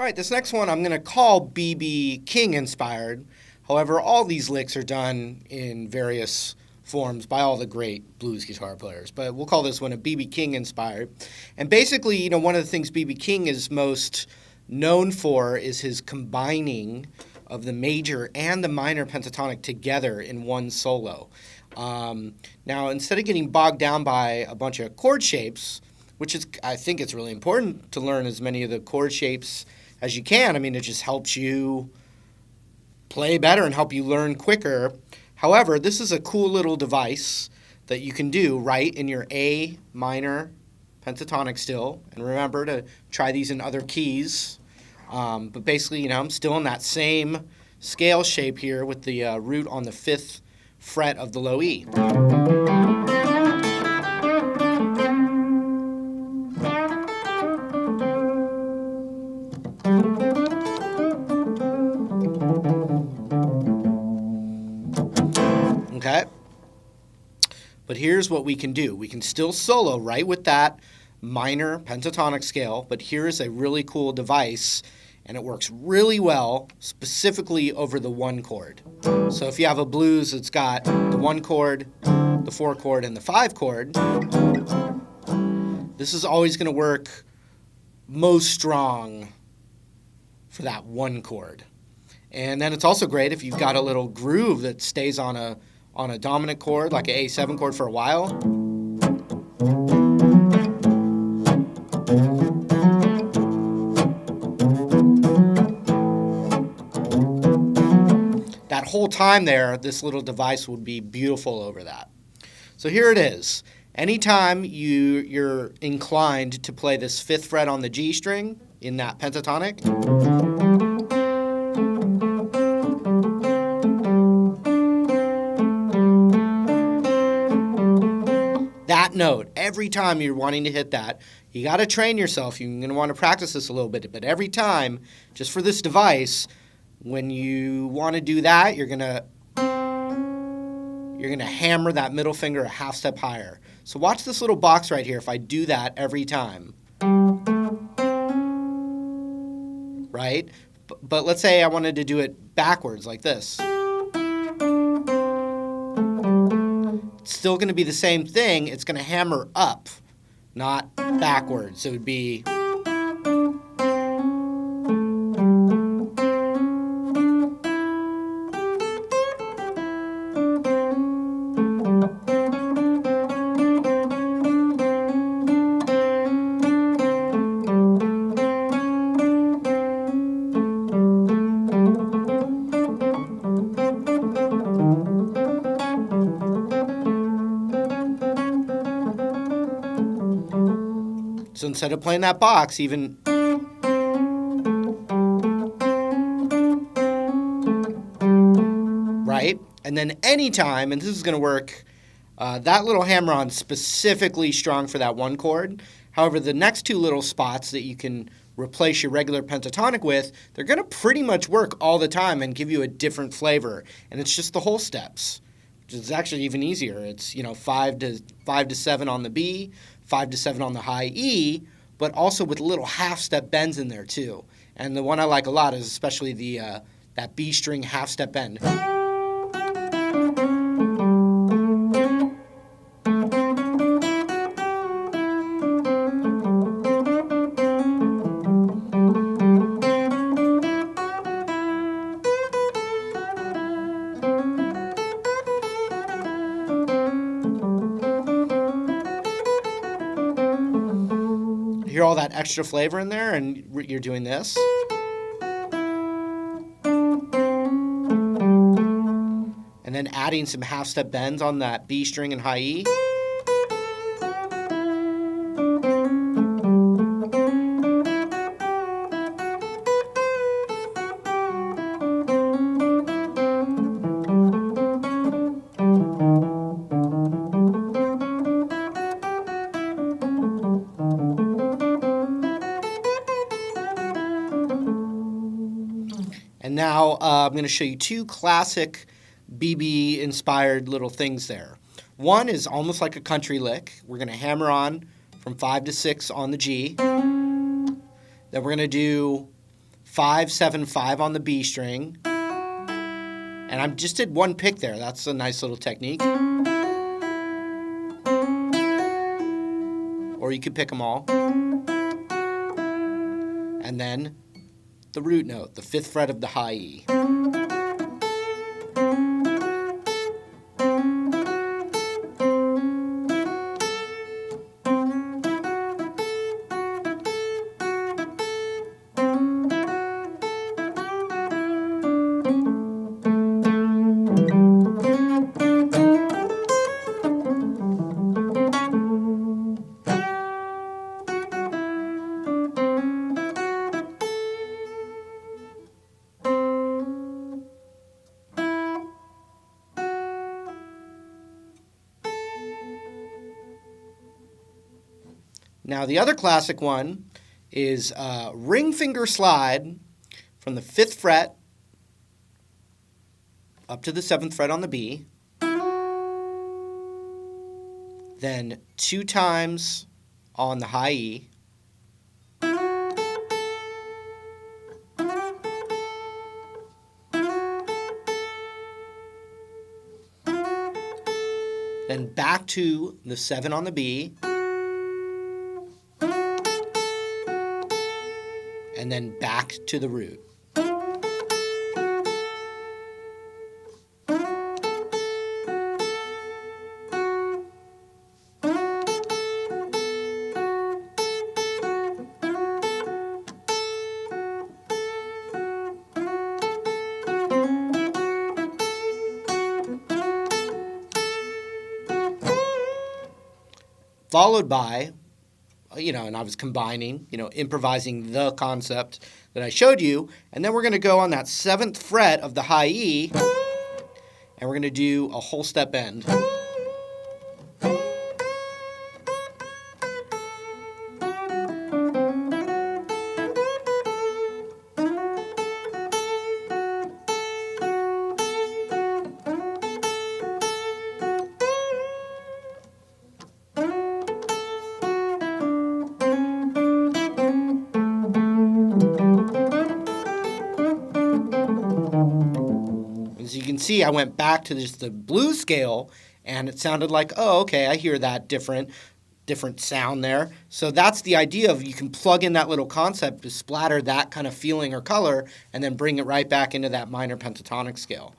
All right, this next one I'm going to call B.B. King inspired. However, all these licks are done in various forms by all the great blues guitar players. But we'll call this one a B.B. King inspired. And basically, one of the things B.B. King is most known for is his combining of the major and the minor pentatonic together in one solo. Now, instead of getting bogged down by a bunch of chord shapes, which is, I think it's really important to learn as many of the chord shapes as you can. I mean, it just helps you play better and help you learn quicker. However, this is a cool little device that you can do right in your A minor pentatonic still. And remember to try these in other keys. But basically, I'm still in that same scale shape here with the root on the 5th fret of the low E. Okay? But here's what we can do. We can still solo right with that minor pentatonic scale, but here's a really cool device, and it works really well specifically over the 1 chord. So if you have a blues that's got the 1 chord, the 4 chord, and the 5 chord, this is always going to work most strong for that 1 chord. And then it's also great if you've got a little groove that stays on a dominant chord, like an A7 chord for a while. That whole time there, this little device would be beautiful over that. So here it is. Anytime you're inclined to play this 5th fret on the G string in that pentatonic, that note, every time you're wanting to hit that, you got to train yourself. You're going to want to practice this a little bit, but every time, just for this device, when you want to do that, you're going to hammer that middle finger a half step higher. So watch this little box right here if I do that every time. Right? But let's say I wanted to do it backwards like this. It's still going to be the same thing. It's going to hammer up, not backwards. It would be... So instead of playing that box, even... Right? And then anytime, and this is going to work, that little hammer-on specifically strong for that 1 chord. However, the next 2 little spots that you can replace your regular pentatonic with, they're going to pretty much work all the time and give you a different flavor. And it's just the whole steps, which is actually even easier. It's 5 to 7 on the B, 5 to 7 on the high E, but also with little half-step bends in there too. And the one I like a lot is especially that B string half-step bend. Hear all that extra flavor in there, and you're doing this. And then adding some half-step bends on that B string and high E. And now I'm going to show you 2 classic BB-inspired little things there. One is almost like a country lick. We're going to hammer on from 5 to 6 on the G. Then we're going to do 5, 7, 5 on the B string. And I just did one pick there. That's a nice little technique. Or you could pick them all. And then the root note, the 5th fret of the high E. Now, the other classic one is ring finger slide from the 5th fret up to the 7th fret on the B, then 2 times on the high E, then back to the 7 on the B, and then back to the root. Followed by, and I was combining, improvising the concept that I showed you. And then we're going to go on that 7th fret of the high E, and we're going to do a whole step bend. As you can see, I went back to just the blues scale, and it sounded like, oh, okay, I hear that different sound there. So that's the idea of you can plug in that little concept to splatter that kind of feeling or color and then bring it right back into that minor pentatonic scale.